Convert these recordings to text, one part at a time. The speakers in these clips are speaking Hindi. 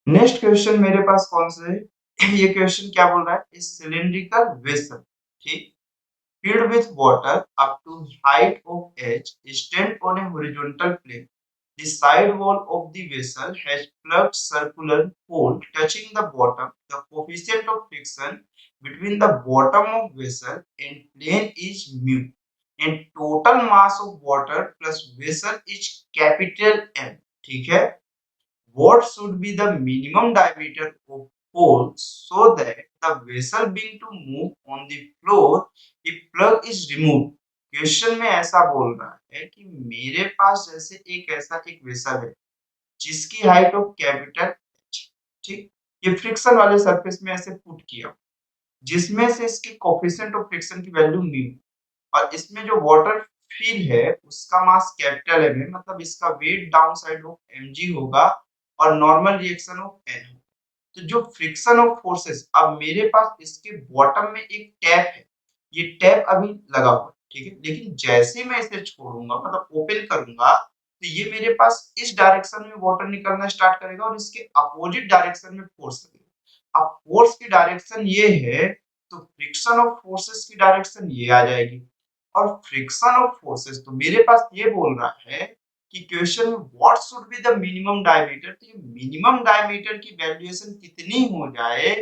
नेक्स्ट क्वेश्चन मेरे पास कौन सा है? ये क्वेश्चन क्या बोल रहा है? ए सिलिंड्रिकल वेसल, ठीक, filled with water up to height of h stand on a horizontal plane. The side wall of the vessel has plugged circular hole touching the bottom. The coefficient of friction between the bottom of vessel and plane is mu. And total mass of water plus vessel is capital M. ठीक है? What should be the minimum diameter of hole so that the vessel being to move on the floor if plug is removed? Question में ऐसा बोल रहा है कि मेरे पास जैसे एक वेसल है जिसकी हाइट ऑफ कैपिटल H, ठीक, ये फ्रिक्शन वाले सरफेस में ऐसे पुट किया जिसमें से इसकी कोफिशिएंट ऑफ फ्रिक्शन की वैल्यू म्यू और इसमें जो वाटर फील है उसका मास कैपिटल एम है, मतलब इसका weight down side of mg होगा और नॉर्मल रिएक्शन ऑफ n होगा। तो जो फ्रिक्शन ऑफ फोर्सेस, अब मेरे पास इसके बॉटम में एक टैप है, ये टैप अभी लगा हुआ है, ठीक है, लेकिन जैसे ही मैं इसे छोड़ूंगा मतलब ओपन करूंगा तो ये मेरे पास इस डायरेक्शन में वाटर निकलना स्टार्ट करेगा और इसके अपोजिट डायरेक्शन में फोर्स लगेगा। अब फोर्स की डायरेक्शन ये है तो फ्रिक्शन ऑफ फोर्सेस की डायरेक्शन ये आ जाएगी और फ्रिक्शन ऑफ फोर्सेस तो मेरे पास ये बोल रहा है कि क्वेश्चन में what should be the minimum diameter, तो ये मिनिमम डायमीटर की वैल्यूएशन कितनी हो जाए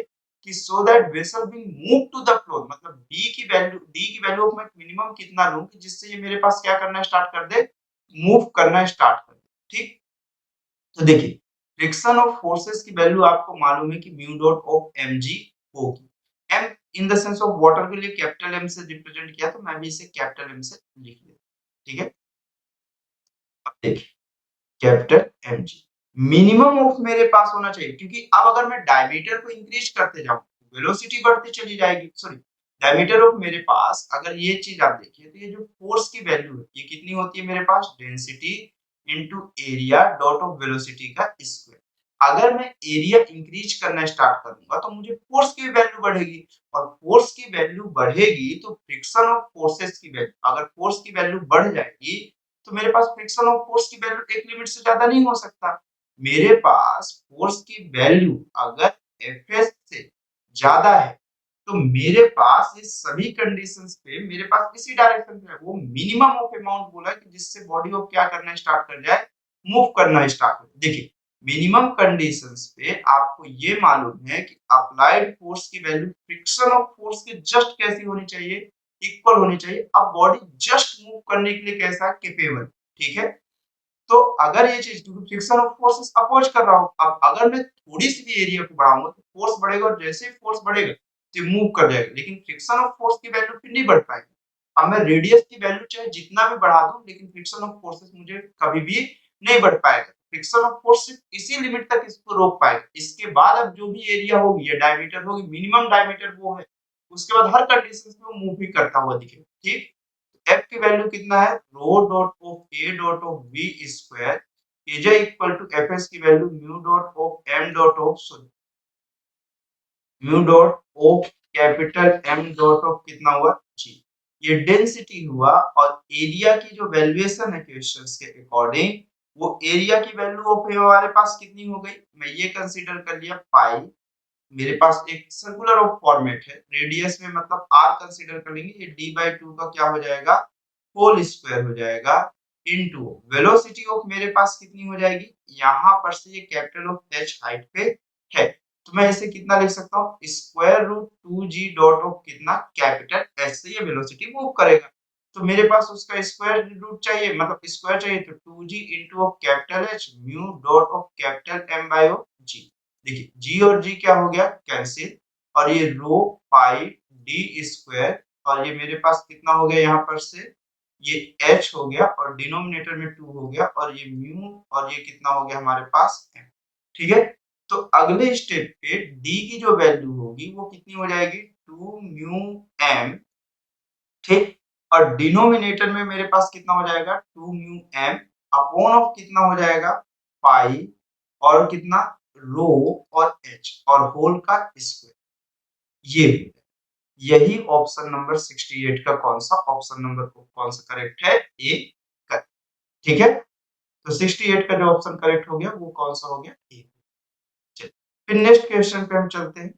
कि so that vessel being move to the floor, मतलब डी की वैल्यू मैं मिनिमम कितना लूं कि जिससे ये मेरे पास क्या करना स्टार्ट कर दे, मूव करना स्टार्ट कर दे। ठीक, तो देखिए फ्रिक्शन ऑफ फोर्सेस की वैल्यू आपको मालूम है कि म्यू डॉट ऑफ mg होगी। m in the sense of water के लिए कैपिटल M से रिप्रेजेंट किया तो मैं भी इसे कैपिटल M से लिख लेता हूं। ठीक है, अब देखिए कैपिटल mg मिनिमम ऑफ मेरे पास होना चाहिए क्योंकि अब अगर मैं डायमीटर को इंक्रीज करते जाऊं वेलोसिटी बढ़ती चली जाएगी। सॉरी, डायमीटर ऑफ मेरे पास अगर ये चीज आप देखिए तो ये जो फोर्स की वैल्यू है ये कितनी होती है मेरे पास, density into area dot of velocity का स्क्वायर। अगर मैं एरिया इंक्रीज करना स्टार्ट करूंगा तो मुझे फोर्स की वैल्यू बढ़ेगी और फोर्स की वैल्यू बढ़ेगी तो फ्रिक्शन ऑफ फोर्सेस की वैल्यू, अगर फोर्स की वैल्यू बढ़ जाएगी तो मेरे पास फ्रिक्शन ऑफ फोर्स की वैल्यू एक लिमिट से ज्यादा नहीं हो सकता। मेरे पास फोर्स की वैल्यू अगर Fs से ज्यादा है तो मेरे पास ये सभी कंडीशंस पे मेरे पास इसी डायरेक्शन पे है, वो मिनिमम ऑफ अमाउंट बोला कि जिससे बॉडी को क्या करना स्टार्ट कर जाए, मूव करना स्टार्ट कर। देखिए मिनिमम कंडीशंस पे आपको ये मालूम है कि अप्लाइड फोर्स की वैल्यू फ्रिक्शन ऑफ फोर्स के जस्ट कैसी होनी चाहिए, इक्वल होनी चाहिए। अब बॉडी जस्ट मूव करने के लिए कैसा है, केपेबल। ठीक है, तो अगर ये चीज क्योंकि फ्रिक्शन ऑफ फोर्सेस अपोज कर रहा हूं, अब अगर मैं थोड़ी सी भी एरिया को बढ़ाऊंगा तो फोर्स बढ़ेगा और जैसे ही फोर्स बढ़ेगा तो मूव कर जाएगा, लेकिन फ्रिक्शन ऑफ फोर्स की वैल्यू फिर नहीं बढ़ पाएगी। अब मैं रेडियस की वैल्यू चाहे जितना भी बढ़ा दूं लेकिन फ्रिक्शन ऑफ फोर्सेस मुझे कभी भी नहीं बढ़ पाएगा। फ्रिक्शन ऑफ फोर्स सिर्फ इसी लिमिट तक इसको रोक पाएगा, इसके बाद अब जो भी एरिया होगी या डायमीटर होगी, मिनिमम डायमीटर वो है, उसके बाद हर कंडीशन में वो मूव ही करता हुआ दिखेगा। ठीक, एफ की वैल्यू कितना है, rho dot of a dot of v square is equal to f s की value mu dot of m dot of, sorry mu dot of capital m dot of कितना हुआ जी, ये डेंसिटी हुआ और एरिया की जो वैल्यूएशन है क्वेश्चंस के अकॉर्डिंग वो एरिया की वैल्यू ऑफ हमारे पास कितनी हो गई, मैं ये कंसीडर कर लिया पाई। मेरे पास एक सर्कुलर ऑफ फॉर्मेट है, रेडियस में मतलब r कंसीडर कर लेंगे, ये d बाई 2 का क्या हो जाएगा, होल स्क्वायर हो जाएगा इनटू वेलोसिटी ऑफ मेरे पास कितनी हो जाएगी, यहां पर से ये कैपिटल ऑफ h हाइट पे है तो मैं इसे कितना लिख सकता हूं, square root 2g dot of कितना कैपिटल h से ये वेलोसिटी मूव करेगा। तो मेरे पास उसका स्क्वायर रूट चाहिए, मतलब स्क्वायर चाहिए, तो 2g into of capital h mu dot of capital m by of g। देखिए g और g क्या हो गया, कैंसिल, और ये रो पाई डी स्क्वायर और ये मेरे पास कितना हो गया, यहाँ पर से ये h हो गया और डिनोमिनेटर में 2 हो गया और ये म्यू और ये कितना हो गया हमारे पास m। ठीक है, तो अगले स्टेप पे d की जो वैल्यू होगी वो कितनी हो जाएगी, 2 म्यू m। ठीक, और डिनोमिनेटर में मेरे पास कितना हो जाएगा, 2 म्यू m अपॉन ऑफ कितना हो जाएगा, पाई और कितना रो और h और होल का स्क्वायर। ये यही ऑप्शन नंबर 68 का कौन सा ऑप्शन नंबर कौन सा करेक्ट है, ए करेक्ट। ठीक है, तो 68 का जो ऑप्शन करेक्ट हो गया वो कौन सा हो गया, ए। चलिए फिर नेक्स्ट क्वेश्चन पे हम चलते हैं।